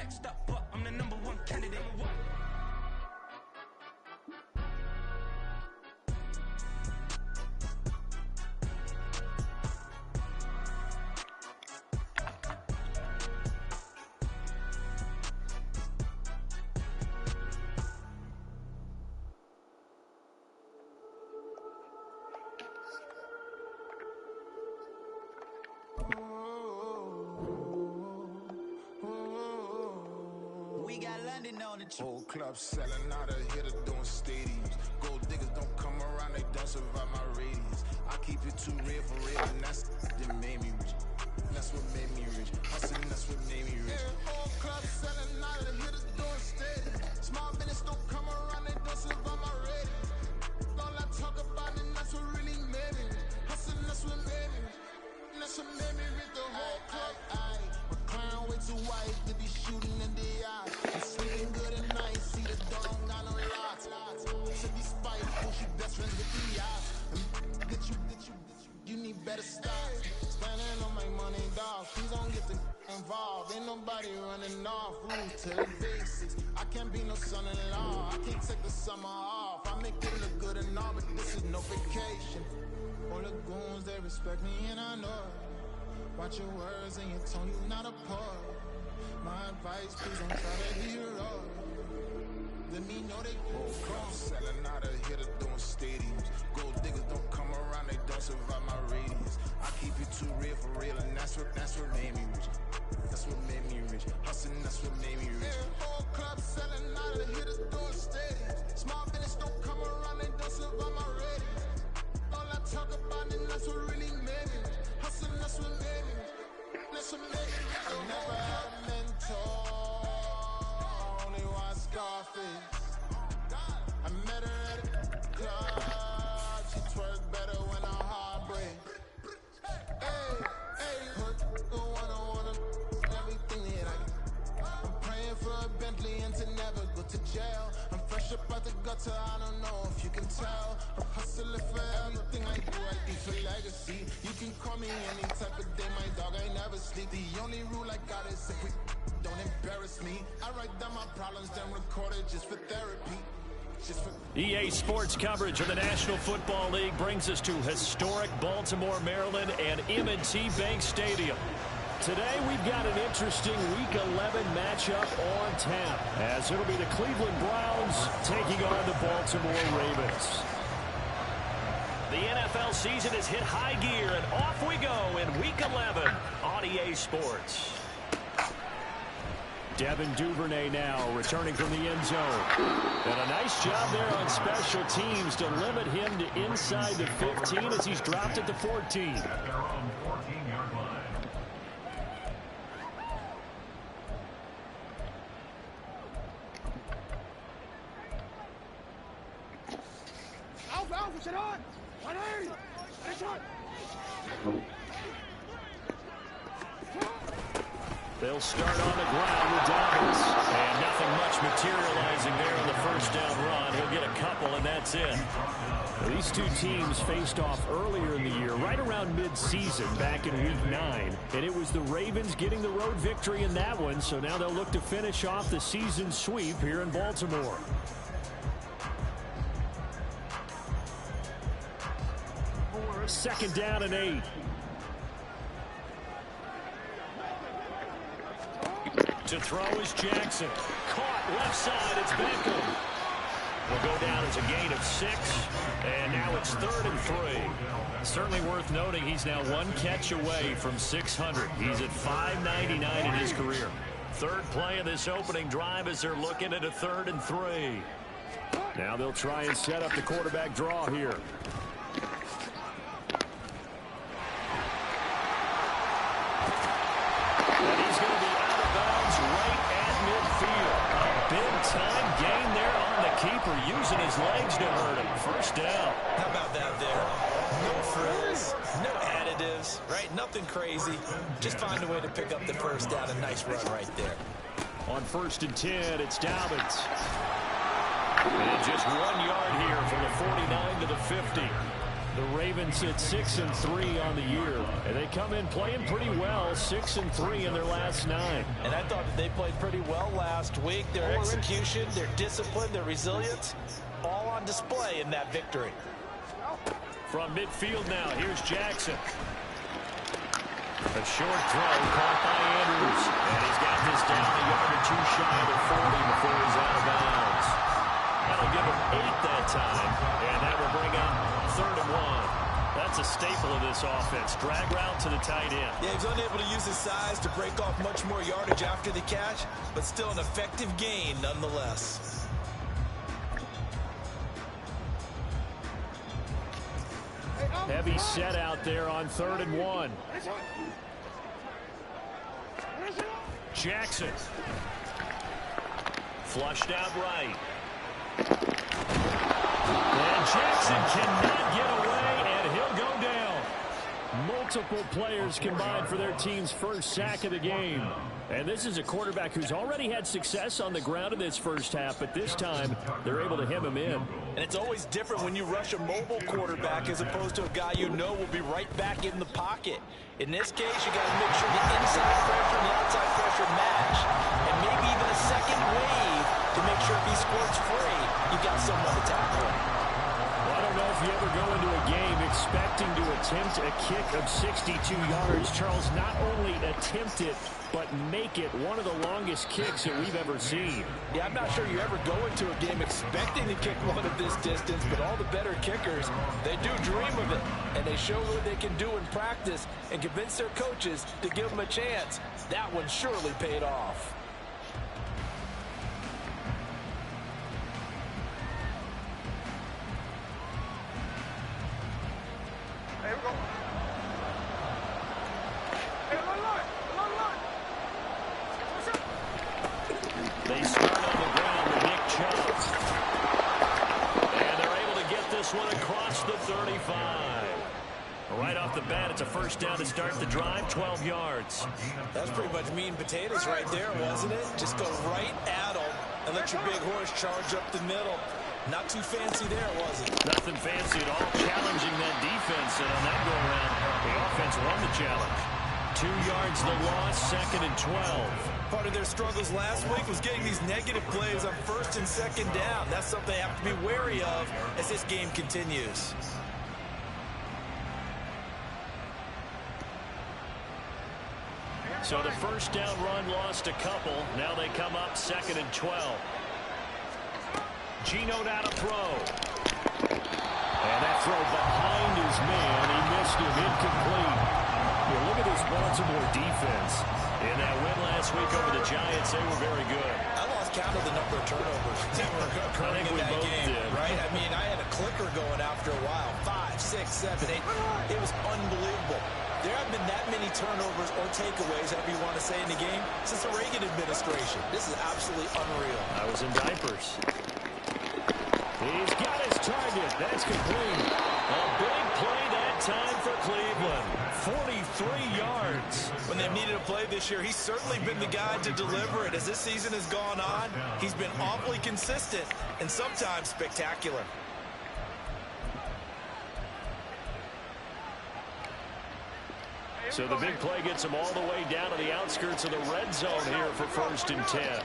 next up, but I'm the #1 candidate. We got London on the whole club selling out of hitter doing stadiums. Gold diggers don't come around, they don't survive my radius. I keep it too real for real, and that's that made me rich. That's what made me rich. Hustling, that's what made me rich. Whole club selling out of hitters doing stadiums. Small business don't come around, they don't survive my radius. All I talk about it, that's what really made me rich. Hustling, that's what made me rich. That's what made me rich. The whole club. My clown way too white to be shooting in the eye. I'm sleeping good at night, see the door don't got no locks. To be spiteful, she best friends with the eyes. Get you need better stop. Standing on my money, dog. Please don't get involved. Ain't nobody running off. Rules to the basics. I can't be no son-in-law. I can't take the summer off. I make it look good and all, but this is no vacation. All the goons, they respect me and I know it. Watch your words and your tone, you not a part. My advice, please don't try to hero. Let me know they whole club selling out of hitter doing stadiums. Gold diggers don't come around, they don't survive my radius. I keep it too real for real, and that's what made me rich. That's what made me rich. Hustling, that's what made me rich. Whole club selling out of hitters doing stadiums. Small business don't come around, they don't survive my radius. All I talk about it, that's what really made me rich. Hustling, that's what made me rich. That's what made me rich. I never had a mentor, only watch Scarface. I met her at a club, she twerk better when her heart breaks. Hey, put the one-on-one everything that I get. I'm praying for a Bentley and to never go to jail. I'm fresh up out the gutter, I don't know if you can tell. I'm hustling for everything I do for legacy. You can call me any type of day, my dog, I never sleep. The only rule I got is if we don't embarrass me. I write down my problems, then record it just for therapy. EA Sports coverage of the National Football League brings us to historic Baltimore, Maryland, and M&T Bank Stadium. Today, we've got an interesting Week 11 matchup on tap, as it'll be the Cleveland Browns taking on the Baltimore Ravens. The NFL season has hit high gear, and off we go in Week 11 on EA Sports. Devin Duvernay now returning from the end zone. And a nice job there on special teams to limit him to inside the 15 as he's dropped at the 14. They'll start on the ground with Dobbins. And nothing much materializing there on the first down run. He'll get a couple, and that's it. These two teams faced off earlier in the year, right around mid-season, back in Week 9. And it was the Ravens getting the road victory in that one, so now they'll look to finish off the season sweep here in Baltimore. Second down and 8. To throw is Jackson. Caught left side. It's Beckham. Will go down as a gain of 6. And now it's 3rd and 3. Certainly worth noting he's now one catch away from 600. He's at 599 in his career. Third play of this opening drive as they're looking at a 3rd and 3. Now they'll try and set up the quarterback draw here. Time gain there on the keeper, using his legs to hurt him. First down. How about that there? No frills, no additives, right? Nothing crazy. Just find a way to pick up the first down. A nice run right there. On 1st and 10, it's Dobbins. And just 1 yard here from the 49 to the 50. The Ravens sit 6-3 on the year, and they come in playing pretty well, 6-3 in their last 9. And I thought that they played pretty well last week. Their execution, their discipline, their resilience, all on display in that victory. From midfield now, here's Jackson. A short throw caught by Andrews, and he's got this down a yard or two shy of the 40 before he's out of bounds. That'll give him 8 that time, and that will bring up 3rd and 1. That's a staple of this offense. Drag route to the tight end. Yeah, he's unable to use his size to break off much more yardage after the catch, but still an effective gain nonetheless. Heavy set out there on 3rd and 1. Jackson. Flushed out right. And Jackson cannot get away, and he'll go down. Multiple players combined for their team's first sack of the game. And this is a quarterback who's already had success on the ground in this first half, but this time they're able to hem him in. And it's always different when you rush a mobile quarterback as opposed to a guy you know will be right back in the pocket. In this case, you got to make sure the inside pressure and the outside pressure match. And maybe even a second wave to make sure if he squirts free, you got someone to tackle him. Well, I don't know if you ever go into a game expecting to attempt a kick of 62 yards. Charles, not only attempt it, but make it one of the longest kicks that we've ever seen. Yeah, I'm not sure you ever go into a game expecting to kick one of this distance, but all the better kickers, they do dream of it, and they show what they can do in practice and convince their coaches to give them a chance. That one surely paid off. They start on the ground with Nick Chubb. And they're able to get this one across the 35. Right off the bat, it's a first down to start the drive, 12 yards. That's pretty much meat and potatoes right there, wasn't it? Just go right at them and let your big horse charge up the middle. Not too fancy there, was it? Nothing fancy at all, challenging that defense. And on that go-around, the offense won the challenge. 2 yards the loss, 2nd and 12. Part of their struggles last week was getting these negative plays on 1st and 2nd down. That's something they have to be wary of as this game continues. So the first down run lost a couple. Now they come up 2nd and 12. Geno out to throw. And that throw behind his man. He missed him, incomplete. Well, look at this Baltimore defense. In that win last week over the Giants, they were very good. I lost count of the number of turnovers that were occurring in that game, right? I mean, I had a clicker going after a while. 5, 6, 7, 8. It was unbelievable. There haven't been that many turnovers or takeaways, however you want to say, in the game since the Reagan administration. This is absolutely unreal. I was in diapers. He's got his target. That's complete. A big play that time for Cleveland. 43 yards. When they've needed a play this year, he's certainly been the guy to deliver it. As this season has gone on, he's been awfully consistent and sometimes spectacular. So the big play gets him all the way down to the outskirts of the red zone here for 1st and 10.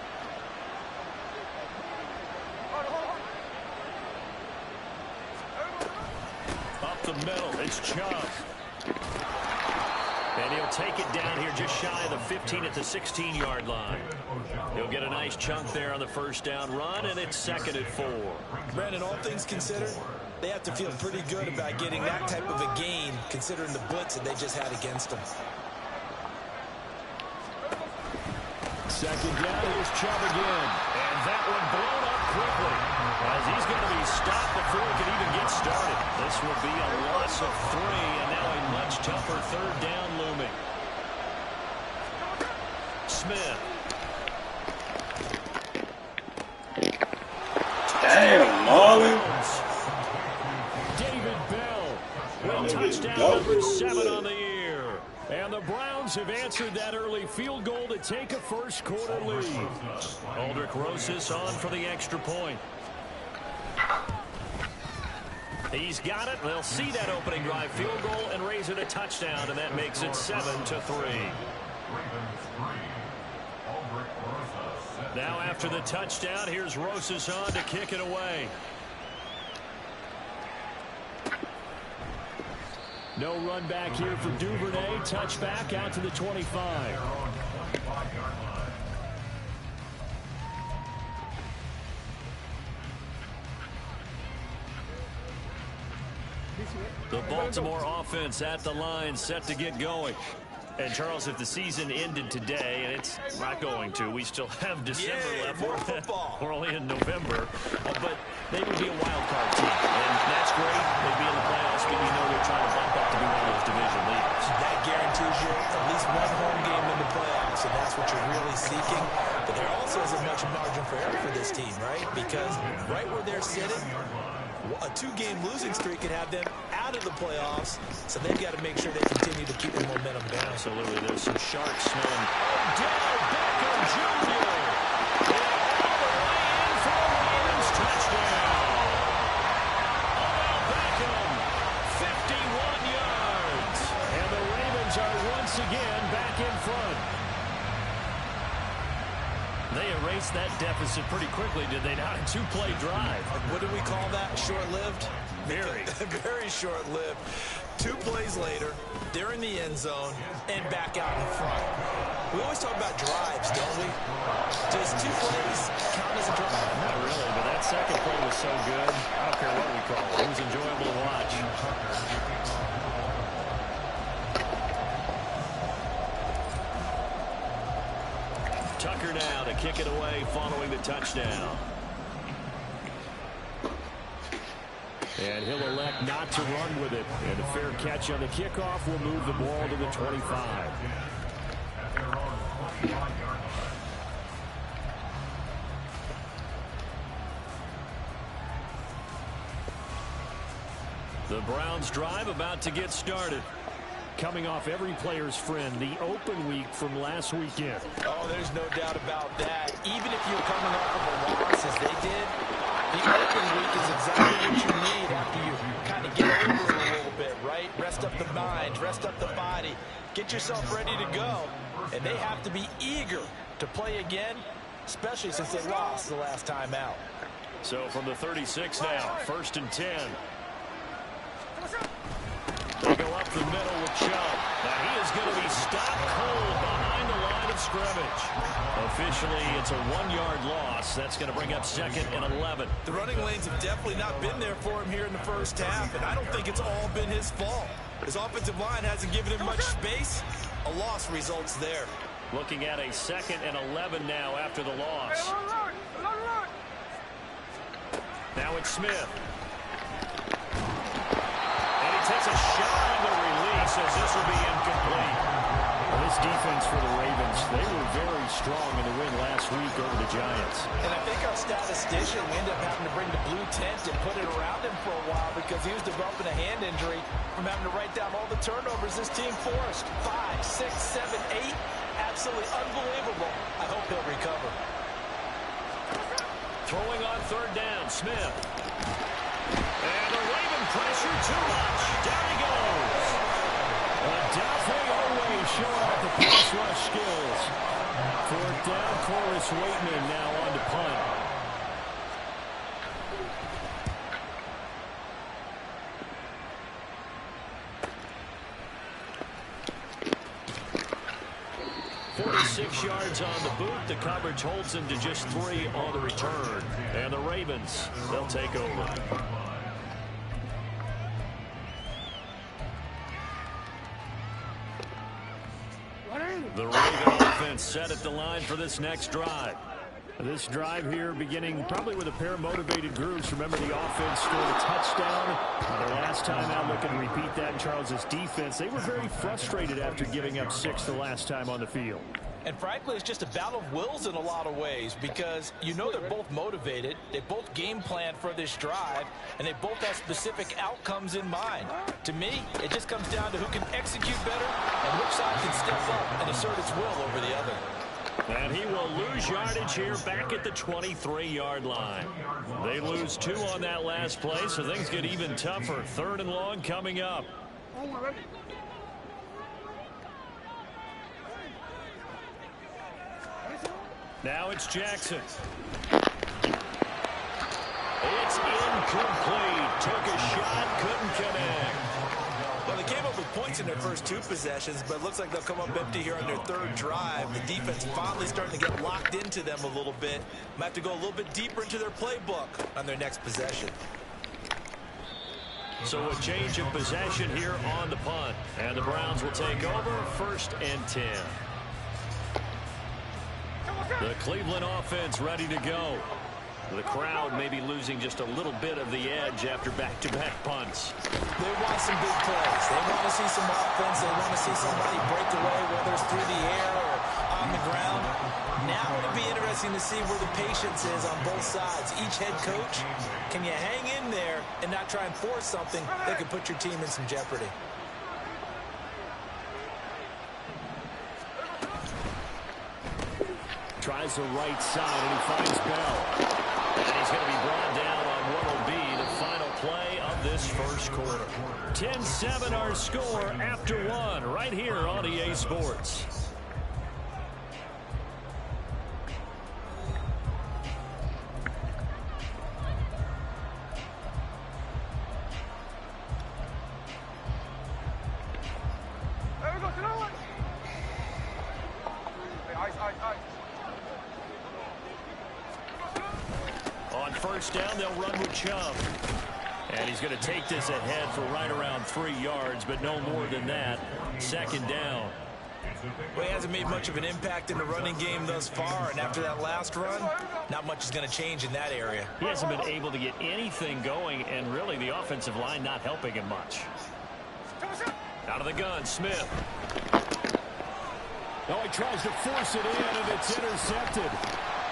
Up the middle, it's Chubb. And he'll take it down here just shy of the 15 at the 16-yard line. He'll get a nice chunk there on the first down run, and it's 2nd and 4. Brandon, all things considered, they have to feel pretty good about getting that type of a gain, considering the blitz that they just had against them. 2nd down, here's Chubb again. And that one blown up quickly, as he's going to be stopped before he can even get started. This will be a loss of 3, and now a much tougher 3rd down looming. Smith. Damn, Marlon. David Bell with touchdown number 7 on the year. And the Browns have answered that early field goal to take a first-quarter lead. Aldrich Rosas on for the extra point. He's got it. They'll see that opening drive field goal and raise it a touchdown, and that makes it 7-3. Now after the touchdown, here's Rosas on to kick it away. No run back here for Duvernay. Touchback out to the 25. The Baltimore offense at the line, set to get going. And, Charles, if the season ended today, and it's not going to, we still have December left. More football. We're only in November. But they would be a wild card team. And that's great. They'd be in the playoffs, but you know they're trying to bump up to be one of those division leaders. That guarantees you at least one home game in the playoffs, and that's what you're really seeking. But there also isn't much margin for error for this team, right? Because right where they're sitting, a two-game losing streak could have them out of the playoffs, so they've got to make sure they continue to keep the momentum going. Absolutely. There's some sharks smelling. Odell Beckham Jr. all the way in for a Ravens touchdown. Odell Beckham, 51 yards. And the Ravens are once again back in front. They erased that deficit pretty quickly, did they not? A two-play drive. What do we call that? Short-lived? Very. Very short-lived. 2 plays later, they're in the end zone and back out in front. We always talk about drives, don't we? Does 2 plays count as a drive? Not really, but that second play was so good. I don't care what we call it. It was enjoyable to watch. Tucker now to kick it away following the touchdown. And he'll elect not to run with it. And a fair catch on the kickoff will move the ball to the 25. The Browns drive about to get started. Coming off every player's friend, the open week from last weekend. Oh, there's no doubt about that. Even if you're coming off of a loss as they did, the open week is exactly what you need after you kind of get over a little bit, right? Rest up the mind, rest up the body, get yourself ready to go. And they have to be eager to play again, especially since they lost the last time out. So from the 36 now, 1st and 10. They go up the middle with Chubb. Now he is going to be stopped cold behind the line of scrimmage. Officially, it's a 1-yard loss. That's going to bring up 2nd and 11. The running lanes have definitely not been there for him here in the first half, and I don't think it's all been his fault. His offensive line hasn't given him much space. A loss results there. Looking at a 2nd and 11 now after the loss. Now it's Smith. Takes a shot on the release as this will be incomplete. Well, this defense for the Ravens, they were very strong in the win last week over the Giants. And I think our statistician, we ended up having to bring the blue tent and put it around him for a while because he was developing a hand injury from having to write down all the turnovers this team forced. 5, 6, 7, 8. Absolutely unbelievable. I hope he'll recover. Throwing on 3rd down, Smith. And the Raven pressure too much. Down he goes. Adolphe Owe showing off the pass rush skills. 4th down, Corliss Waitman now on to punt. .46 yards on the boot. The coverage holds him to just 3 on the return. And the Ravens, they'll take over. The Raven offense set at the line for this next drive. This drive here beginning probably with a pair of motivated groups. Remember, the offense scored a touchdown. The last time out, looking to repeat that in Charles' defense. They were very frustrated after giving up 6 the last time on the field. And frankly, it's just a battle of wills in a lot of ways because you know they're both motivated. They both game plan for this drive, and they both have specific outcomes in mind. To me, it just comes down to who can execute better and which side can step up and assert its will over the other. And he will lose yardage here back at the 23-yard line. They lose 2 on that last play, so things get even tougher. 3rd and long coming up. Now it's Jackson. It's incomplete. Took a shot, couldn't connect. Well, they came up with points in their first 2 possessions, but it looks like they'll come up empty here on their 3rd drive. The defense finally starting to get locked into them a little bit. Might have to go a little bit deeper into their playbook on their next possession. So a change of possession here on the punt. And the Browns will take over 1st and 10. The Cleveland offense ready to go. The crowd may be losing just a little bit of the edge after back-to-back punts. They want some big plays. They want to see some offense. They want to see somebody break away, whether it's through the air or on the ground. Now it'll be interesting to see where the patience is on both sides. Each head coach, can you hang in there and not try and force something that could put your team in some jeopardy? Tries the right side, and he finds Bell. And he's going to be brought down on what will be the final play of this first quarter. 10-7 our score after 1 right here on EA Sports. On 1st down, they'll run with Chubb. And he's going to take this ahead for right around 3 yards, but no more than that. 2nd down. Well, he hasn't made much of an impact in the running game thus far, and after that last run, not much is going to change in that area. He hasn't been able to get anything going, and really the offensive line not helping him much. Out of the gun, Smith. Oh, he tries to force it in, and it's intercepted.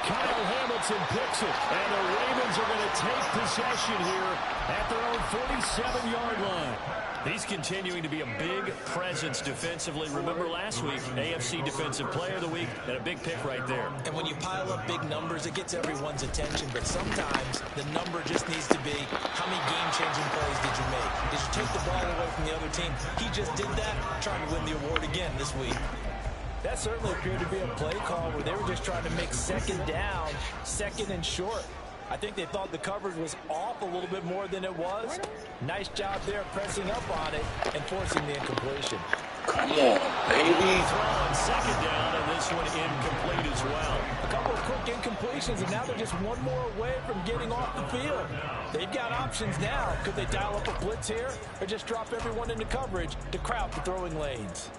Kyle Hamilton picks it, and the Ravens are going to take possession here at their own 47-yard line. He's continuing to be a big presence defensively. Remember last week, AFC Defensive Player of the Week, and a big pick right there. And when you pile up big numbers, it gets everyone's attention. But sometimes the number just needs to be, how many game-changing plays did you make? Did you take the ball away from the other team? He just did that, trying to win the award again this week. That certainly appeared to be a play call where they were just trying to make 2nd down, 2nd and short. I think they thought the coverage was off a little bit more than it was. Nice job there pressing up on it and forcing the incompletion. Come on, baby. Throw on 2nd down, and this one incomplete as well. A couple of quick incompletions, and now they're just one more away from getting off the field. They've got options now. Could they dial up a blitz here or just drop everyone into coverage to crowd the throwing lanes?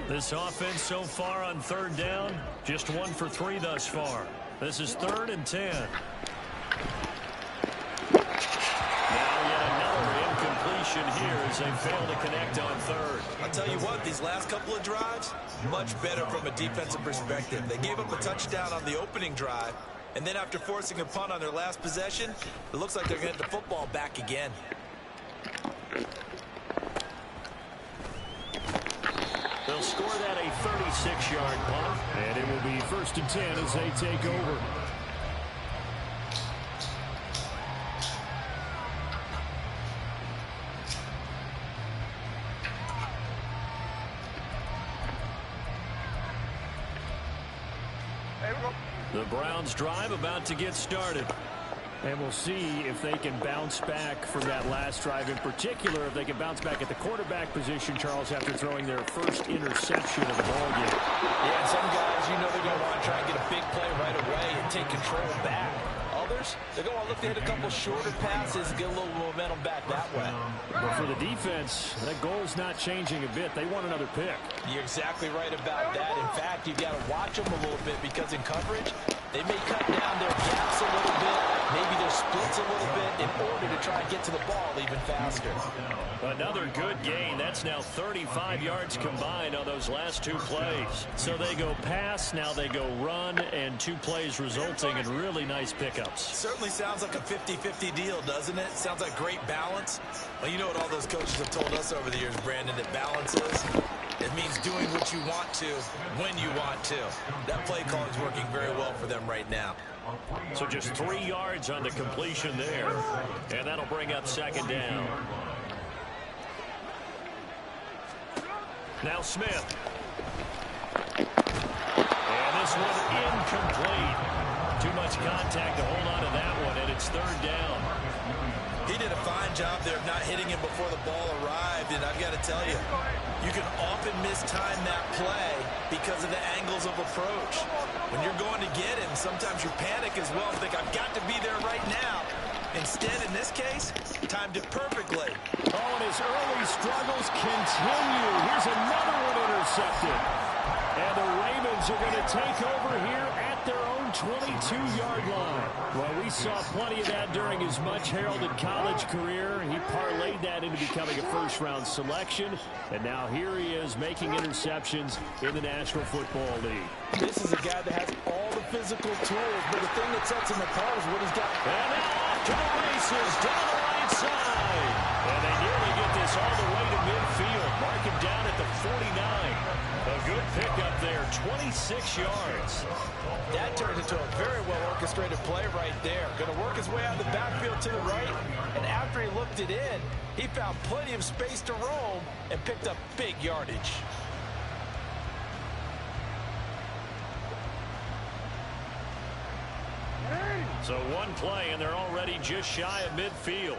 This offense so far on 3rd down, just 1 for 3 thus far. This is 3rd and 10. Now yet another incompletion here as they fail to connect on 3rd. I'll tell you what, these last couple of drives, much better from a defensive perspective. They gave up a touchdown on the opening drive, and then after forcing a punt on their last possession, it looks like they're going to get the football back again. They'll score that a 36-yard punt, and it will be 1st and 10 as they take over. The Browns drive about to get started. And we'll see if they can bounce back from that last drive. In particular, if they can bounce back at the quarterback position, Charles, after throwing their first interception of the ballgame. Yeah, some guys, you know they're going to want to try and get a big play right away and take control back. Others, they're going to look to hit a couple shorter passes and get a little momentum back that way. But for the defense, that goal's not changing a bit. They want another pick. You're exactly right about that. In fact, you've got to watch them a little bit because in coverage, they may cut down their gaps a little bit. maybe their splits a little bit in order to try and get to the ball even faster. Another good gain. That's now 35 yards combined on those last two plays. So they go pass, now they go run, and 2 plays resulting in really nice pickups. Certainly sounds like a 50-50 deal, doesn't it? Sounds like great balance. Well, you know what all those coaches have told us over the years, Brandon, that balance is? It means doing what you want to when you want to. That play call is working very well for them right now. So just 3 yards on the completion there. And that'll bring up second down. Now Smith. And this one incomplete. Too much contact to hold on to that one, and it's third down. He did a fine job there of not hitting him before the ball arrived, and I've got to tell you, you can often mistime that play because of the angles of approach. When you're going to get him, sometimes you panic as well and think, I've got to be there right now. Instead, in this case, timed it perfectly. Oh, and his early struggles continue. Here's another one intercepted. And the Ravens are going to take over here at their own 22-yard line. Well, we saw plenty of that during his much-heralded college career. He parlayed that into becoming a first-round selection. And now here he is making interceptions in the National Football League. This is a guy that has all the physical tools, but the thing that sets him apart is what he's got. And now off to the races, down the right side. And they nearly get this all the way to midfield. Mark him down at the 49. A good pickup there, 26 yards. That turns into a very well-orchestrated play right there. Going to work his way out of the backfield to the right, and after he looked it in, he found plenty of space to roam and picked up big yardage. So one play, and they're already just shy of midfield.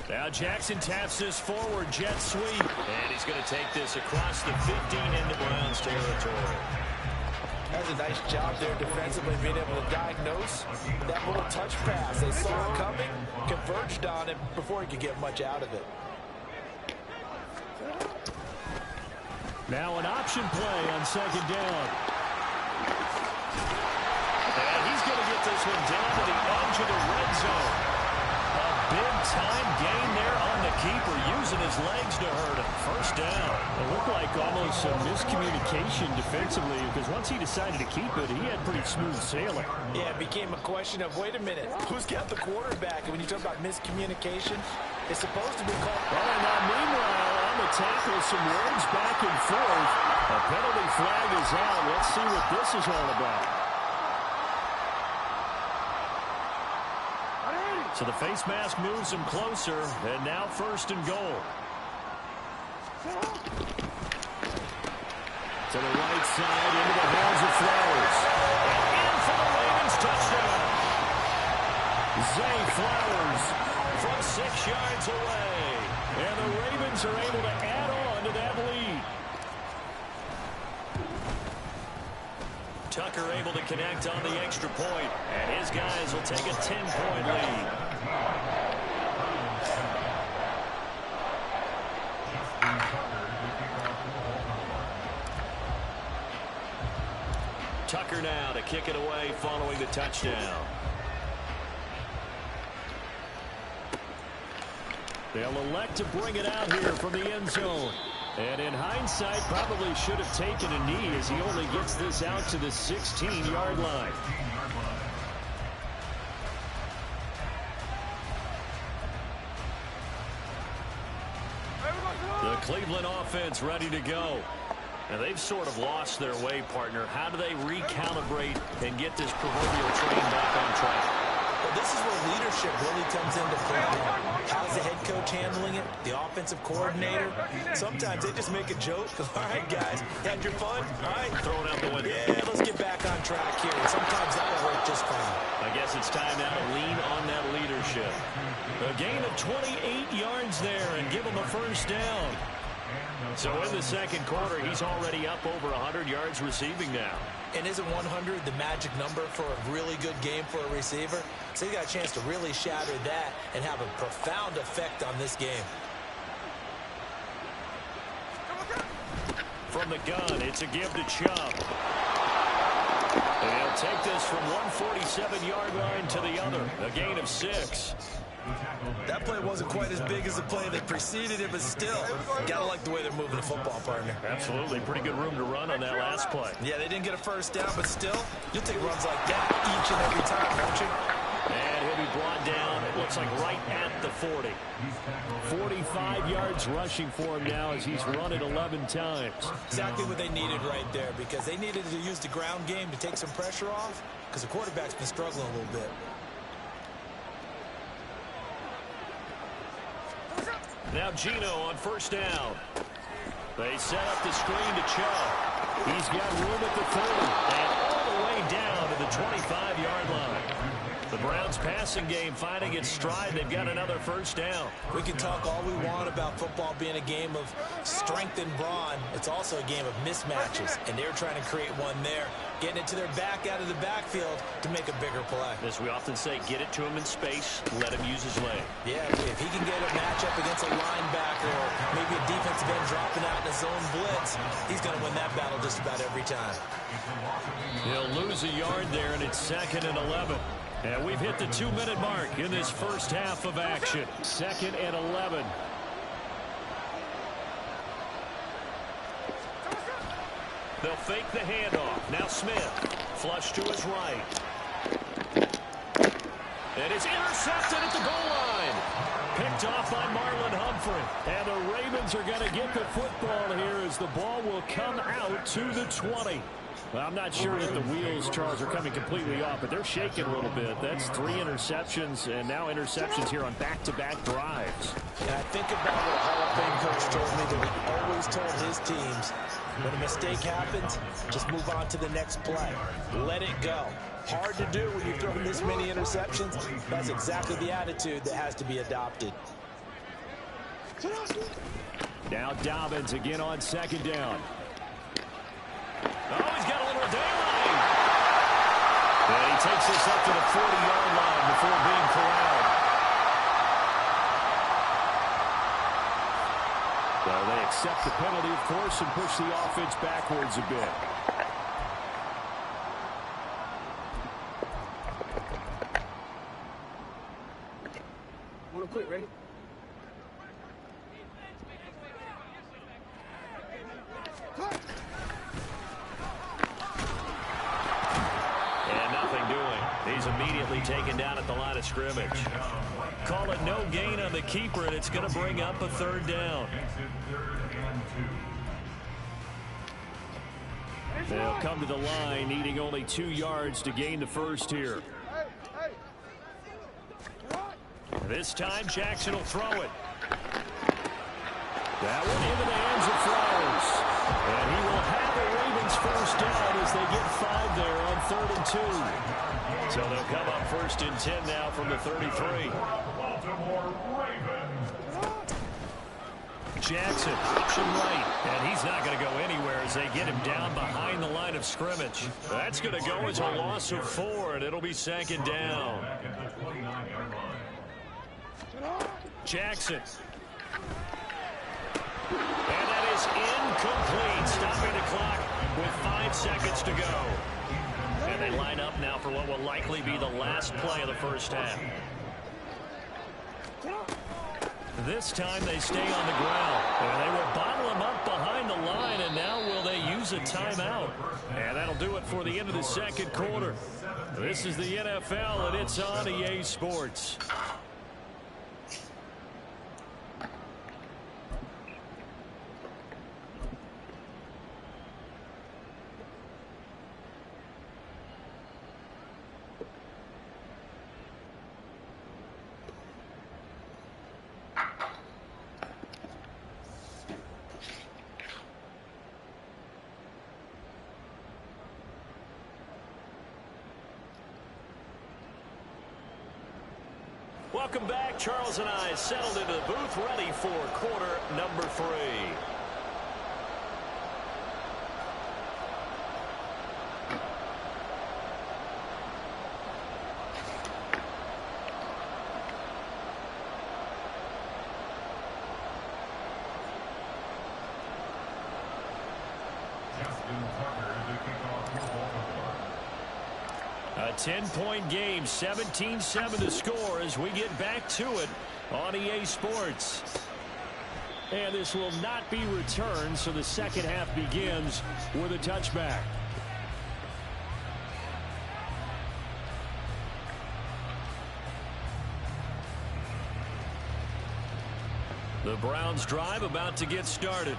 Now Jackson taps this forward jet sweep. And he's going to take this across the 15 into Browns territory. That's a nice job there defensively, being able to diagnose that little touch pass. They saw it coming, converged on it before he could get much out of it. Now an option play on second down. And he's going to get this one down to the edge of the red zone. Big-time gain there on the keeper, using his legs to hurt him. First down. It looked like almost some miscommunication defensively, because once he decided to keep it, he had pretty smooth sailing. Yeah, it became a question of, wait a minute, who's got the quarterback? And when you talk about miscommunication, it's supposed to be called. Well, and now meanwhile, on the tackle, some words back and forth. A penalty flag is out. Let's see what this is all about. So the face mask moves him closer, and now first and goal. To the right side, into the hands of Flowers. And in for the Ravens touchdown. Zay Flowers from 6 yards away. And the Ravens are able to add on to that lead. Tucker able to connect on the extra point, and his guys will take a 10-point lead. Tucker now to kick it away following the touchdown. They'll elect to bring it out here from the end zone. And in hindsight, probably should have taken a knee as he only gets this out to the 16-yard line. The Cleveland offense ready to go. And they've sort of lost their way, partner. How do they recalibrate and get this proverbial train back on track? Well, this is where leadership really comes into play. How's the head coach handling it? The offensive coordinator? Sometimes they just make a joke. All right, guys, had your fun? All right. Throw it out the window. Yeah, let's get back on track here. And sometimes that'll work just fine. I guess it's time now to lean on that leadership. A gain of 28 yards there and give him a first down. So in the second quarter, he's already up over 100 yards receiving now. And isn't 100 the magic number for a really good game for a receiver? So he got a chance to really shatter that and have a profound effect on this game. From the gun, it's a give to Chubb. And he'll take this from 147-yard line to the other. A gain of 6. That play wasn't quite as big as the play that preceded it, but still, gotta like the way they're moving the football, partner. Absolutely. Pretty good room to run on that last play. Yeah, they didn't get a first down, but still, you'll take runs like that each and every time, won't you? And he'll be brought down, it looks like right at the 40. 45 yards rushing for him now as he's run it 11 times. Exactly what they needed right there, because they needed to use the ground game to take some pressure off, because the quarterback's been struggling a little bit. Now Gino on first down. They set up the screen to Chubb. He's got room at the 30 and all the way down to the 25-yard line. The Browns passing game finding its stride. They've got another first down. We can talk all we want about football being a game of strength and brawn. It's also a game of mismatches, and they're trying to create one there, getting it to their back out of the backfield to make a bigger play. As we often say, get it to him in space, let him use his leg. Yeah, if he can get a matchup against a linebacker or maybe a defensive end dropping out in a zone blitz, he's going to win that battle just about every time. He'll lose a yard there, and it's 2nd and 11. And we've hit the 2-minute mark in this first half of action. 2nd and 11. They'll fake the handoff. Now Smith. Flush to his right. And it's intercepted at the goal line. Picked off by Marlon Humphrey. And the Ravens are going to get the football here as the ball will come out to the 20. Well, I'm not sure that the wheels, Charles, are coming completely off, but they're shaking a little bit. That's 3 interceptions, and now interceptions here on back-to-back drives. And I think about what a Hall of Fame coach told me that he always told his teams, when a mistake happens, just move on to the next play. Let it go. Hard to do when you're throwing this many interceptions. That's exactly the attitude that has to be adopted. Now Dobbins again on 2nd down. Oh, he's got a little daylight. And he takes this up to the 40-yard line before being corralled. Well, they accept the penalty, of course, and push the offense backwards a bit. Want to quit, ready? He's immediately taken down at the line of scrimmage. Call it no gain on the keeper, and it's going to bring up a 3rd down. They'll come to the line, needing only 2 yards to gain the first here. This time, Jackson will throw it. That one into the hands of Flowers. And he will have the Ravens first down as they get 5 there on 3rd and 2. So they'll come up 1st and 10 now from the 33. Jackson, option right, and he's not going to go anywhere as they get him down behind the line of scrimmage. That's going to go as a loss of 4, and it'll be 2nd down. Jackson. And that is incomplete, stopping the clock with 5 seconds to go. And they line up now for what will likely be the last play of the first half. This time they stay on the ground. And they will bottle him up behind the line, and now will they use a timeout? And that'll do it for the end of the 2nd quarter. This is the NFL, and it's on EA Sports. Welcome back. Charles and I settled into the booth, ready for quarter number 3. 10-point game, 17-7 the score as we get back to it on EA Sports. And this will not be returned, so the second half begins with a touchback. The Browns drive about to get started.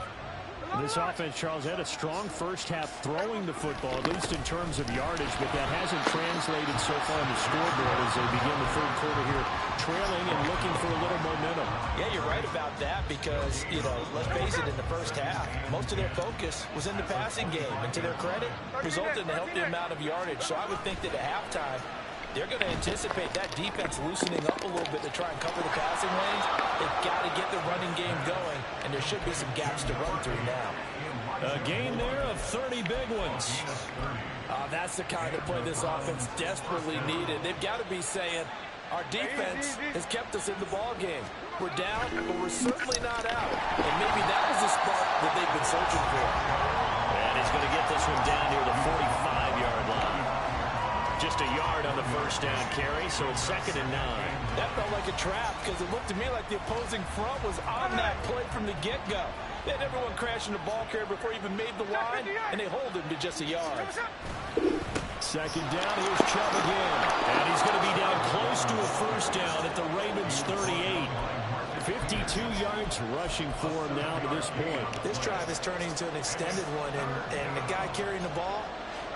This offense, Charles, had a strong first half throwing the football, at least in terms of yardage, but that hasn't translated so far on the scoreboard as they begin the third quarter here, trailing and looking for a little momentum. Yeah, you're right about that because, let's face it, in the first half, most of their focus was in the passing game, and to their credit, resulted in a healthy amount of yardage. So I would think that at halftime, they're going to anticipate that defense loosening up a little bit to try and cover the passing lanes. They've got to get the running game going, and there should be some gaps to run through now. A gain there of 30 big ones. That's the kind of play this offense desperately needed. They've got to be saying, our defense has kept us in the ball game. We're down, but we're certainly not out. And maybe that was the spark that they've been searching for. And he's going to get this one down near the 45-yard line. Just a yard on the first down carry, so it's 2nd and 9. That felt like a trap because it looked to me like the opposing front was on that play from the get-go. They had everyone crashing the ball carrier before he even made the line, and they hold him to just a yard. 2nd down, here's Chubb again. And he's going to be down close to a first down at the Ravens' 38. 52 yards rushing for him now to this point. This drive is turning into an extended one, and the guy carrying the ball,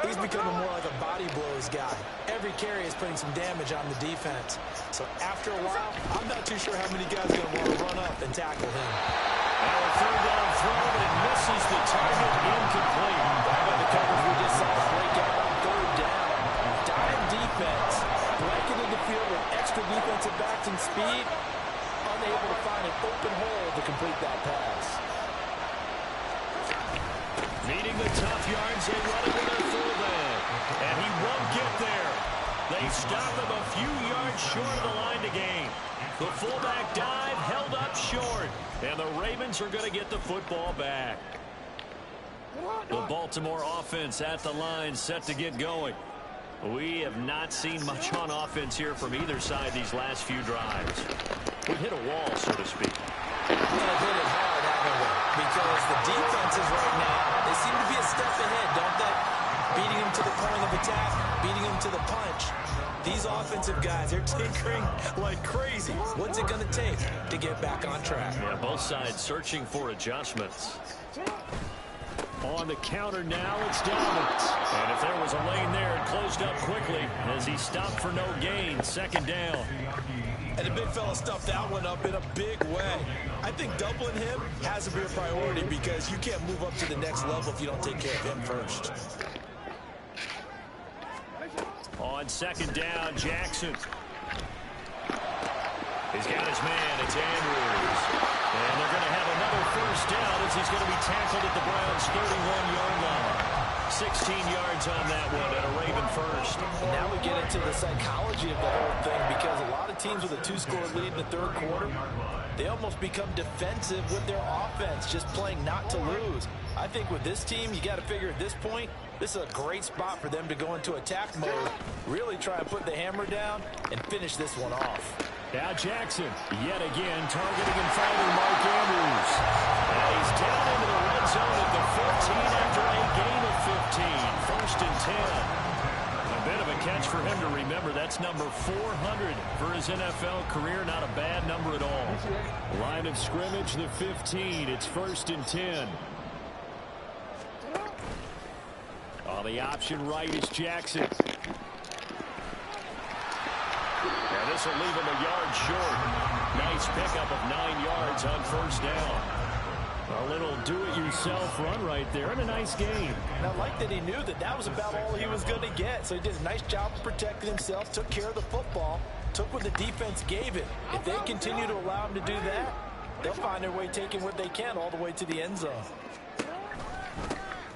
he's becoming more like a body blows guy. Every carry is putting some damage on the defense. So after a while, I'm not too sure how many guys are going to want to run up and tackle him. And a 3rd down throw, but it misses the target, incomplete. How about the coverage we just saw break out on 3rd down? Dime defense, blanketed the field with extra defensive backs and speed, unable to find an open hole to complete that pass. Meeting the tough yards, they run it with their fullback. And he won't get there. They stop him a few yards short of the line to gain. The fullback dive held up short. And the Ravens are going to get the football back. The Baltimore offense at the line, set to get going. We have not seen much on offense here from either side these last few drives. We hit a wall, so to speak. We're going to hit it hard, haven't we? Because the defenses right now, they seem to be a step ahead, don't they? Beating them to the point of attack, beating them to the punch. These offensive guys, they're tinkering like crazy. What's it going to take to get back on track? Yeah, both sides searching for adjustments. On the counter now, it's Dobbins. And if there was a lane there, it closed up quickly as he stopped for no gain. 2nd down. And the big fella stuffed that one up in a big way. I think doubling him has to be a priority because you can't move up to the next level if you don't take care of him first. On 2nd down, Jackson. He's got his man. It's Andrews. And they're going to have another first down as he's going to be tackled at the Browns' 31-yard line. 16 yards on that one at a Raven first. And now we get into the psychology of the whole thing because a lot of teams with a 2-score lead in the 3rd quarter, they almost become defensive with their offense, just playing not to lose. I think with this team, you got to figure at this point, this is a great spot for them to go into attack mode, really try and put the hammer down and finish this one off. Now Jackson, yet again, targeting and finding Mark Andrews. And he's down into the red zone at the 15 after a gain of 15. 1st and 10. A bit of a catch for him to remember. That's number 400 for his NFL career. Not a bad number at all. Line of scrimmage, the 15. It's 1st and 10. On the option right is Jackson. And this will leave him a yard short. Nice pickup of 9 yards on 1st down. A little do-it-yourself run right there and a nice gain. And I like that he knew that that was about all he was going to get. So he did a nice job of protecting himself, took care of the football, took what the defense gave it. If they continue to allow him to do that, they'll find their way taking what they can all the way to the end zone.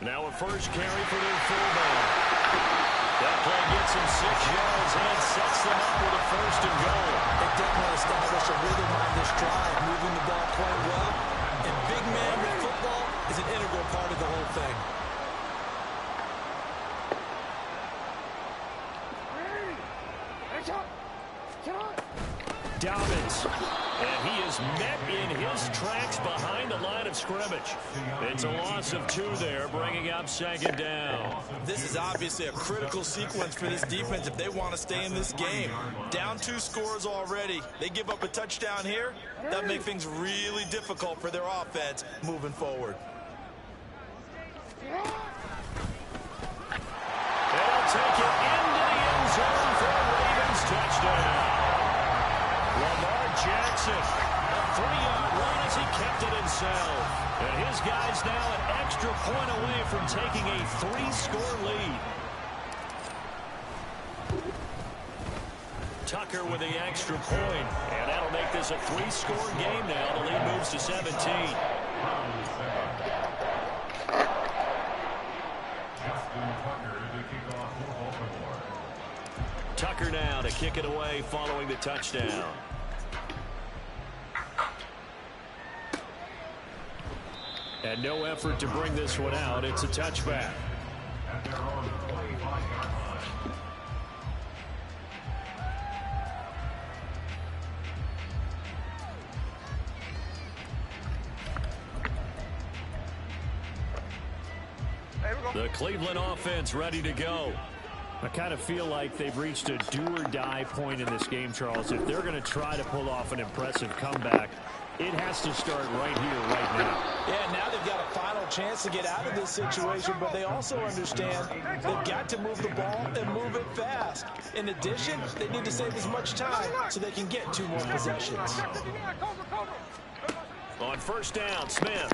Now a first carry for their fullback. That play gets him 6 yards and sets them up with a 1st and goal. They definitely established a rhythm on this drive, moving the ball quite well. And big man with football is an integral part of the whole thing. Dobbins. And he is met in his tracks behind the line of scrimmage. It's a loss of 2 there, bringing up second down. This is obviously a critical sequence for this defense if they want to stay in this game. Down 2 scores already. They give up a touchdown here. That makes things really difficult for their offense moving forward. They'll take it into the end zone for a Ravens touchdown. Lamar Jackson, a 3-yard run as he kept it himself. And his guys now an extra point away from taking a 3-score lead. Tucker with the extra point, and that'll make this a 3-score game now. The lead moves to 17. Tucker now to kick it away following the touchdown. And no effort to bring this one out. It's a touchback. The Cleveland offense ready to go. I kind of feel like they've reached a do-or-die point in this game, Charles. If they're going to try to pull off an impressive comeback, it has to start right here, right now. Yeah, now they've got a final chance to get out of this situation, but they also understand they've got to move the ball and move it fast. In addition, they need to save as much time so they can get 2 more possessions. On first down, Smith.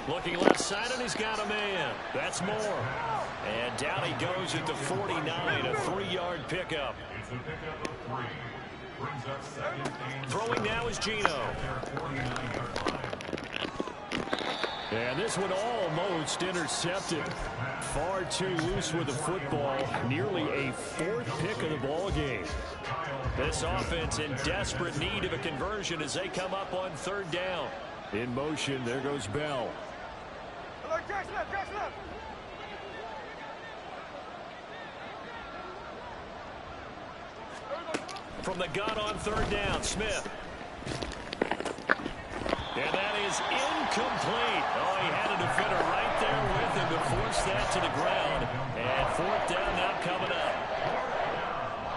Looking left side, and he's got a man. That's Moore. And down he goes at the 49, a 3-yard pickup. Throwing now is Geno. And this one almost intercepted. Far too loose with the football. Nearly a 4th pick of the ball game. This offense in desperate need of a conversion as they come up on 3rd down. In motion, there goes Bell. From the gun on 3rd down, Smith. And that is incomplete. Oh, he had a defender right there with him to force that to the ground. And 4th down now coming up.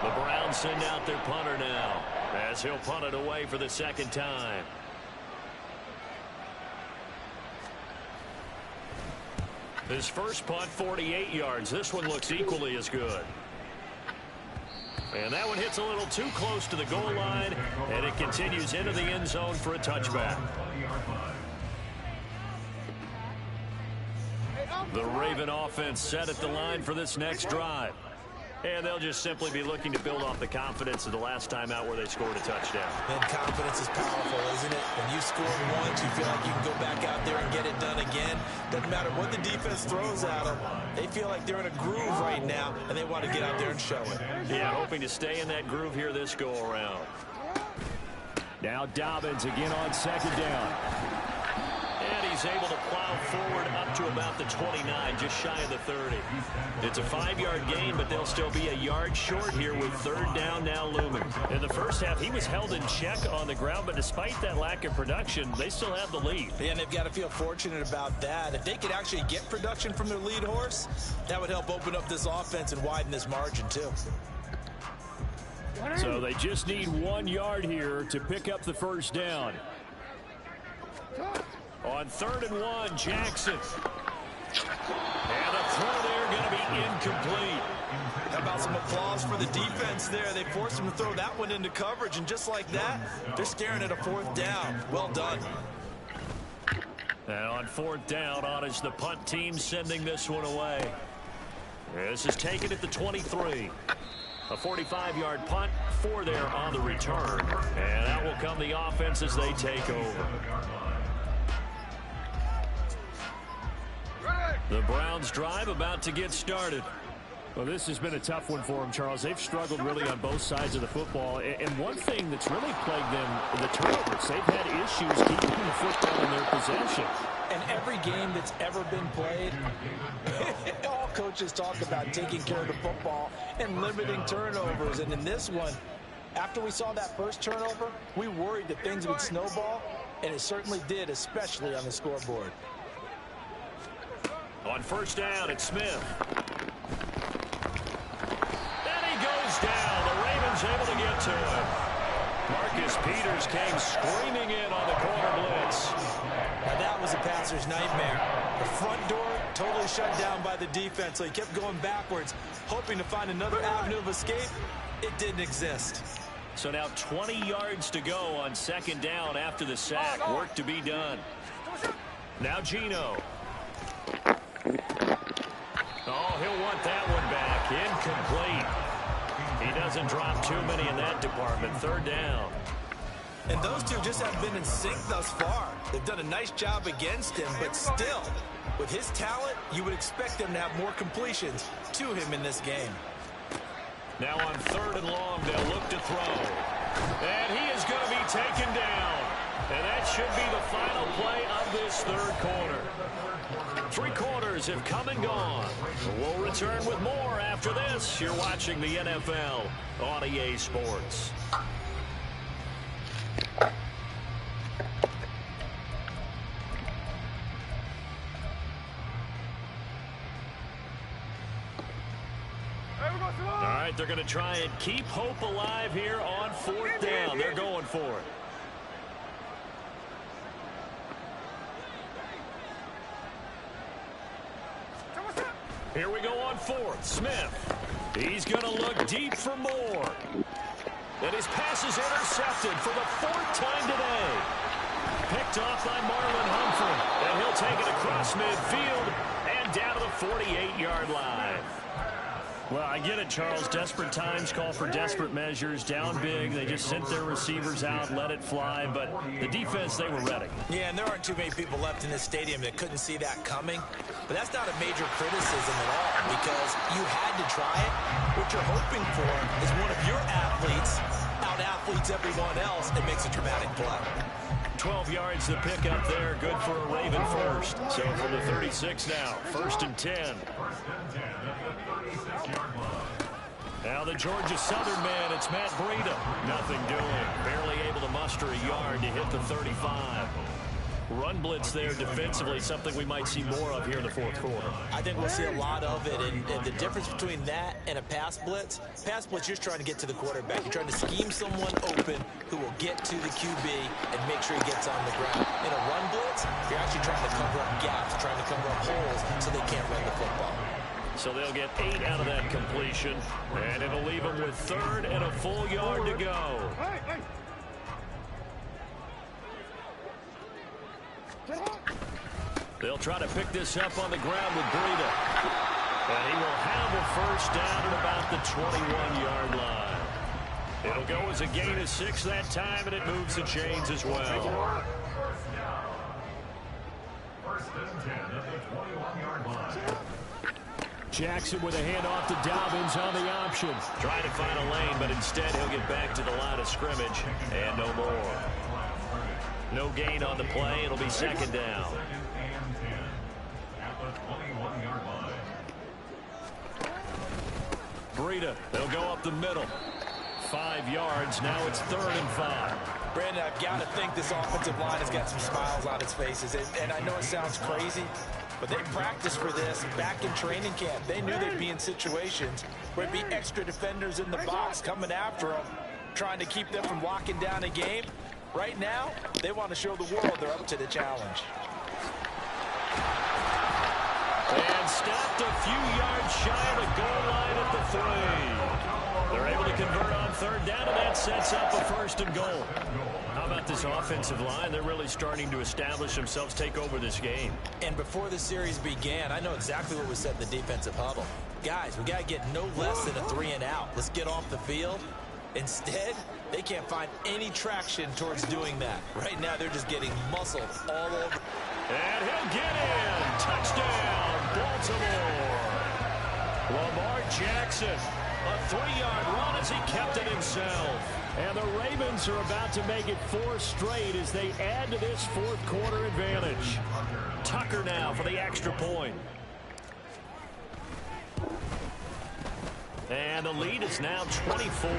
The Browns send out their punter now as he'll punt it away for the 2nd time. His first punt, 48 yards. This one looks equally as good. And that one hits a little too close to the goal line, and it continues into the end zone for a touchback. The Raven offense set at the line for this next drive. And they'll just simply be looking to build off the confidence of the last time out where they scored a touchdown. And confidence is powerful, isn't it? When you score once, you feel like you can go back out there and get it done again. Doesn't matter what the defense throws at them. They feel like they're in a groove right now, and they want to get out there and show it. Yeah, hoping to stay in that groove here this go-around. Now Dobbins again on 2nd down. And he's able to plow forward up to about the 29, just shy of the 30. It's a 5-yard gain, but they'll still be a yard short here with 3rd down now looming. In the first half, he was held in check on the ground, but despite that lack of production, they still have the lead. And they've got to feel fortunate about that. If they could actually get production from their lead horse, that would help open up this offense and widen this margin too. So they just need 1 yard here to pick up the 1st down. On 3rd and 1, Jackson. And the throw there going to be incomplete. How about some applause for the defense there? They forced him to throw that one into coverage, and just like that, they're staring at a 4th down. Well done. And on 4th down, on is the punt team sending this one away. This is taken at the 23. A 45-yard punt, 4 there on the return. And that will come the offense as they take over. The Browns drive about to get started. Well, this has been a tough one for them, Charles. They've struggled really on both sides of the football. And one thing that's really plagued them, the turnovers. They've had issues keeping the football in their possession. And every game that's ever been played, all coaches talk about taking care of the football and limiting turnovers. And in this one, After we saw that first turnover, we worried that things would snowball, and it certainly did, especially on the scoreboard. On first down, it's Smith. And he goes down. The Ravens able to get to him. Marcus Peters came screaming in on the corner blitz. Now that was a passer's nightmare. The front door totally shut down by the defense, so he kept going backwards, hoping to find another avenue of escape. It didn't exist. So now 20 yards to go on second down after the sack. Work to be done. Now Geno. Oh, he'll want that one back. Incomplete. He doesn't drop too many in that department. Third down. And those two just haven't been in sync thus far. They've done a nice job against him, but still, with his talent, you would expect them to have more completions to him in this game. Now on third and long, they'll look to throw. And he is going to be taken down. And that should be the final play of this third quarter. 3 quarters have come and gone. We'll return with more after this. You're watching the NFL on EA Sports. All right, they're going to try and keep hope alive here on fourth down. They're going for it. Here we go on fourth. Smith. He's going to look deep for more. And his pass is intercepted for the 4th time today. Picked off by Marlon Humphrey. And he'll take it across midfield and down to the 48-yard line. Well, I get it, Charles. Desperate times call for desperate measures. Down big. They just sent their receivers out, let it fly. But the defense, they were ready. Yeah, and there aren't too many people left in this stadium that couldn't see that coming. But that's not a major criticism at all, because you had to try it. What you're hoping for is one of your athletes out-athletes everyone else and makes a dramatic play. 12 yards to pick up there. Good for a Raven first. So from the 36 now, 1st and 10. Now the Georgia Southern man, it's Matt Breida. Nothing doing. Barely able to muster a yard to hit the 35. Run blitz there defensively, something we might see more of here in the 4th quarter. I think we'll see a lot of it, and the difference between that and a pass blitz, you're just trying to get to the quarterback. You're trying to scheme someone open who will get to the QB and make sure he gets on the ground. In a run blitz, you're actually trying to cover up gaps, trying to cover up holes so they can't run the football. So they'll get 8 out of that completion, and it'll leave them with 3rd and a full yard to go. They'll try to pick this up on the ground with Breida. And he will have a first down at about the 21-yard line. It'll go as a gain of 6 that time, and it moves the chains as well. Jackson with a handoff to Dobbins on the option. Trying to find a lane, but instead he'll get back to the line of scrimmage, and no more. No gain on the play. It'll be 2nd down. Breida, they'll go up the middle. 5 yards. Now it's 3rd and 5. Brandon, I've got to think this offensive line has got some smiles on its faces. And I know it sounds crazy, but they practiced for this back in training camp. They knew they'd be in situations where there'd be extra defenders in the box coming after them, trying to keep them from locking down a game. Right now, they want to show the world they're up to the challenge. And stopped a few yards shy of the goal line at the 3. They're able to convert on 3rd down, and that sets up a 1st and goal. How about this offensive line? They're really starting to establish themselves, take over this game. And before the series began, I know exactly what was said in the defensive huddle. Guys, we got to get no less than a 3 and out. Let's get off the field. Instead, they can't find any traction towards doing that. Right now, they're just getting muscled all over. And he'll get in. Touchdown, Baltimore. Lamar Jackson, a 3-yard run as he kept it himself. And the Ravens are about to make it 4 straight as they add to this 4th quarter advantage. Tucker now for the extra point. And the lead is now 24.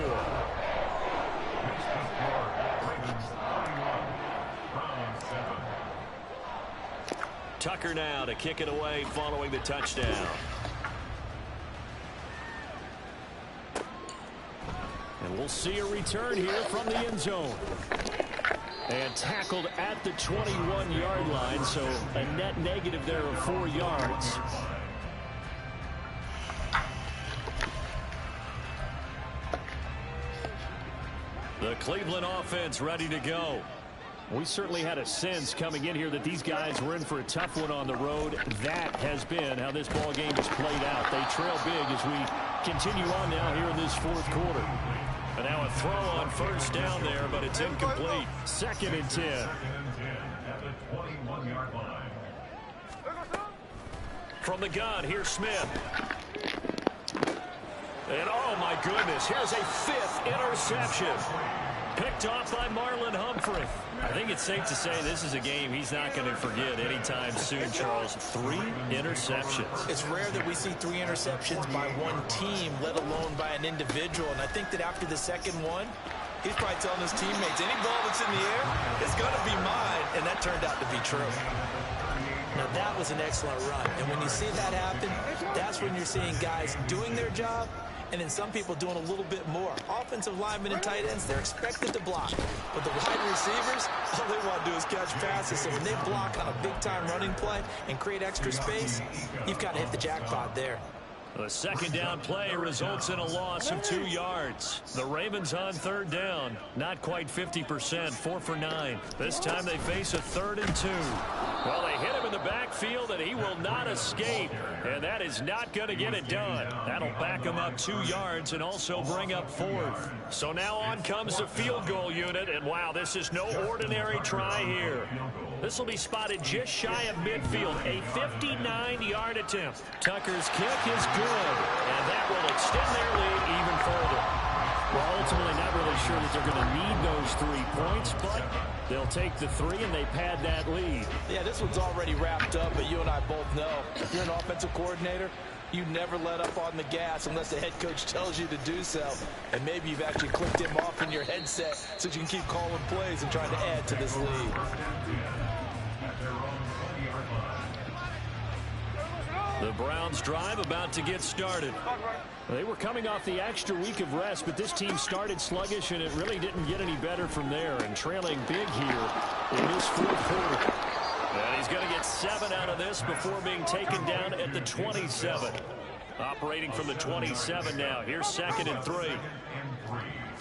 Tucker now to kick it away following the touchdown. And we'll see a return here from the end zone. And tackled at the 21-yard line, so a net negative there of 4 yards. The Cleveland offense ready to go. We certainly had a sense coming in here that these guys were in for a tough one on the road. That has been how this ball game has played out. They trail big as we continue on now here in this fourth quarter. And now a throw on first down there, but it's incomplete. 2nd and 10. At the 21-yard line. From the gun, here's Smith. And oh my goodness, here's a 5th interception. Picked off by Marlon Humphrey. I think it's safe to say this is a game he's not going to forget anytime soon, Charles. 3 interceptions. It's rare that we see 3 interceptions by one team, let alone by an individual. And I think that after the second one, he's probably telling his teammates, any ball that's in the air is going to be mine. And that turned out to be true. Now, that was an excellent run. And when you see that happen, that's when you're seeing guys doing their job, and then some people doing a little bit more. Offensive linemen and tight ends, they're expected to block. But the wide receivers, all they want to do is catch passes. So when they block on a big-time running play and create extra space, you've got to hit the jackpot there. The 2nd down play results in a loss of 2 yards. The Ravens on 3rd down. Not quite 50%, 4 for 9. This time they face a 3rd and 2. Well, they hit him in the backfield, and he will not escape. And that is not going to get it done. That'll back him up 2 yards and also bring up 4th. So now on comes the field goal unit. And, wow, this is no ordinary try here. This will be spotted just shy of midfield. A 59-yard attempt. Tucker's kick is good, and that will extend their lead even further. Well, ultimately not really sure that they're going to need those 3 points, but they'll take the 3 and they pad that lead. Yeah, this one's already wrapped up, but you and I both know if you're an offensive coordinator, you never let up on the gas unless the head coach tells you to do so. And maybe you've actually clicked him off in your headset so you can keep calling plays and trying to add to this lead. The Browns drive about to get started. They were coming off the extra week of rest, but this team started sluggish, and it really didn't get any better from there. And trailing big here in this fourth quarter. And he's going to get 7 out of this before being taken down at the 27. Operating from the 27 now. Here's 2nd and 3.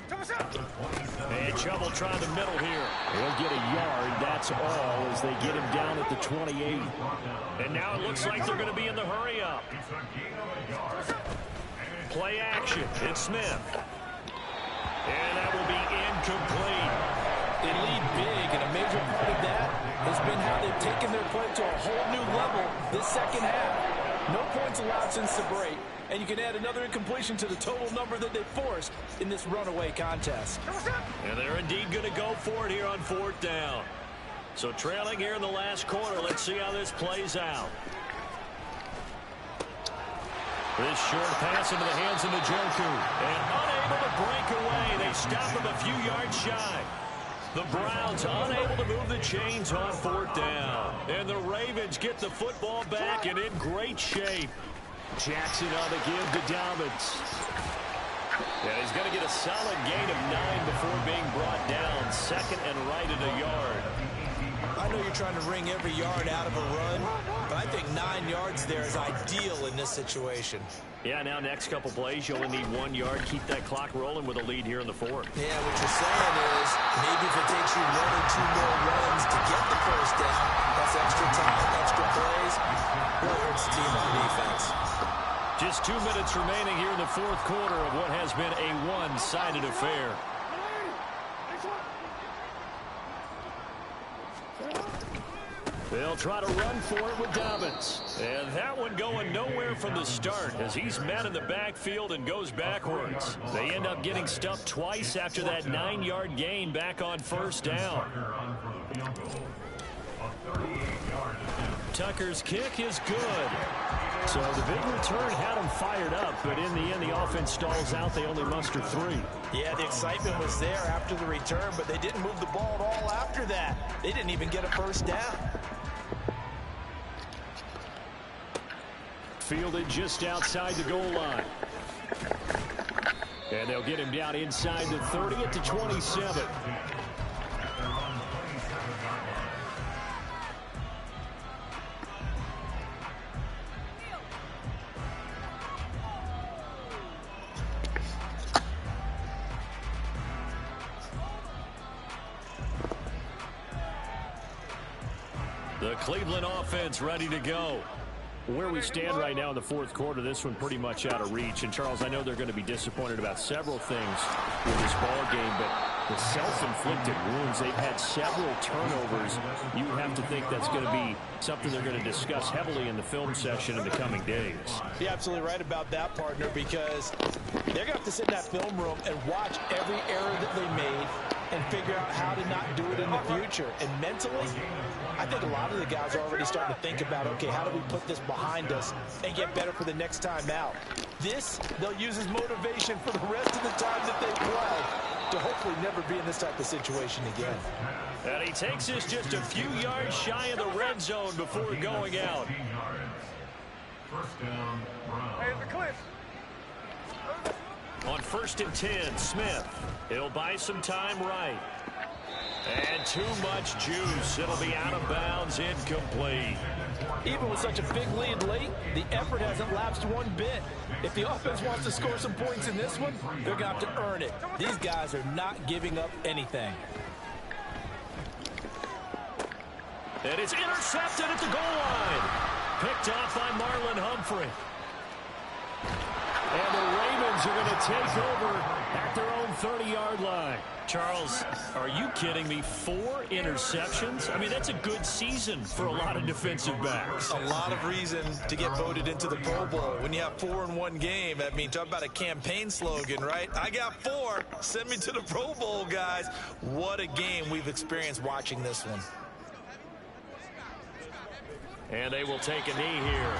And Chubb trying the middle here. He'll get a yard, that's all, as they get him down at the 28. And now it looks like they're going to be in the hurry-up. Play action. It's Smith. And that will be incomplete. They lead big, and a major part of that has been how they've taken their play to a whole new level this second half. No points allowed since the break, and you can add another incompletion to the total number that they forced in this runaway contest. And they're indeed going to go for it here on 4th down. So trailing here in the last quarter. Let's see how this plays out. This short pass into the hands of Njoku. And unable to break away. They stop him a few yards shy. The Browns unable to move the chains on 4th down. And the Ravens get the football back and in great shape. Jackson on the give to Dobbins. Yeah, he's going to get a solid gain of 9 before being brought down. 2nd and right at a yard. I know you're trying to wring every yard out of a run, but I think 9 yards there is ideal in this situation. Yeah, now next couple plays, you only need 1 yard. Keep that clock rolling with a lead here in the 4th. Yeah, what you're saying is maybe if it takes you 1 or 2 more runs to get the first down, that's extra time, extra plays, really hurts the team on defense. Just 2 minutes remaining here in the 4th quarter of what has been a one-sided affair. They'll try to run for it with Dobbins. And that one going nowhere from the start as he's met in the backfield and goes backwards. They end up getting stuffed twice after that 9-yard gain back on 1st down. Tucker's kick is good. So the big return had them fired up, but in the end, the offense stalls out. They only muster 3. Yeah, the excitement was there after the return, but they didn't move the ball at all after that. They didn't even get a first down. fielded just outside the goal line. And they'll get him down inside the 30 at the 27. The Cleveland offense ready to go. Where we stand right now in the fourth quarter, this one pretty much out of reach. And, Charles, I know they're going to be disappointed about several things with this ball game, but the self-inflicted wounds, they've had several turnovers. You would have to think that's going to be something they're going to discuss heavily in the film session in the coming days. You're absolutely right about that, partner, because they're going to have to sit in that film room and watch every error that they made and figure out how to not do it in the future. And mentally, I think a lot of the guys are already starting to think about, okay, how do we put this behind us and get better for the next time out? This, they'll use as motivation for the rest of the time that they play to hopefully never be in this type of situation again. And he takes us just a few yards shy of the red zone before going out. First down, Brown. Hey, the cliff. On 1st and 10, Smith. He'll buy some time right. And too much juice. It'll be out of bounds, incomplete. Even with such a big lead late, the effort hasn't lapsed one bit. If the offense wants to score some points in this one, they're going to have to earn it. These guys are not giving up anything. And it's intercepted at the goal line. Picked off by Marlon Humphrey. And the Ravens are going to take over at their own 30-yard line. Charles, are you kidding me? 4 interceptions? I mean, that's a good season for a lot of defensive backs. A lot of reason to get voted into the Pro Bowl. When you have 4 in one game, I mean, talk about a campaign slogan, right? I got 4. Send me to the Pro Bowl, guys. What a game we've experienced watching this one. And they will take a knee here.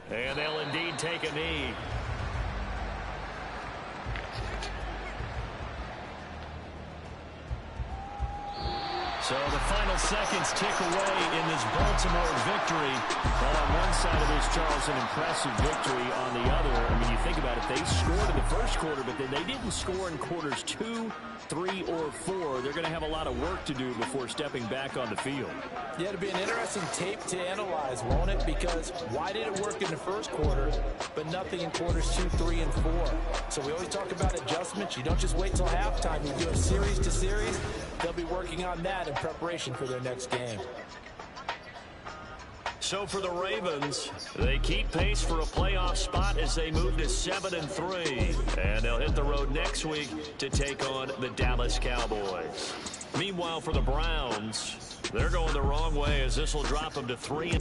And they'll indeed take a knee. So the final seconds tick away in this Baltimore victory. Well, on one side of this, Charles, an impressive victory. On the other, I mean, you think about it, they scored in the first quarter, but then they didn't score in quarters 2, 3, or 4. They're going to have a lot of work to do before stepping back on the field. Yeah, it'll be an interesting tape to analyze, won't it? Because why did it work in the first quarter, but nothing in quarters 2, 3, and 4? So we always talk about adjustments. You don't just wait till halftime. You do it series to series. They'll be working on that in preparation for their next game. So for the Ravens, they keep pace for a playoff spot as they move to 7-3. And they'll hit the road next week to take on the Dallas Cowboys. Meanwhile, for the Browns, they're going the wrong way as this will drop them to 3.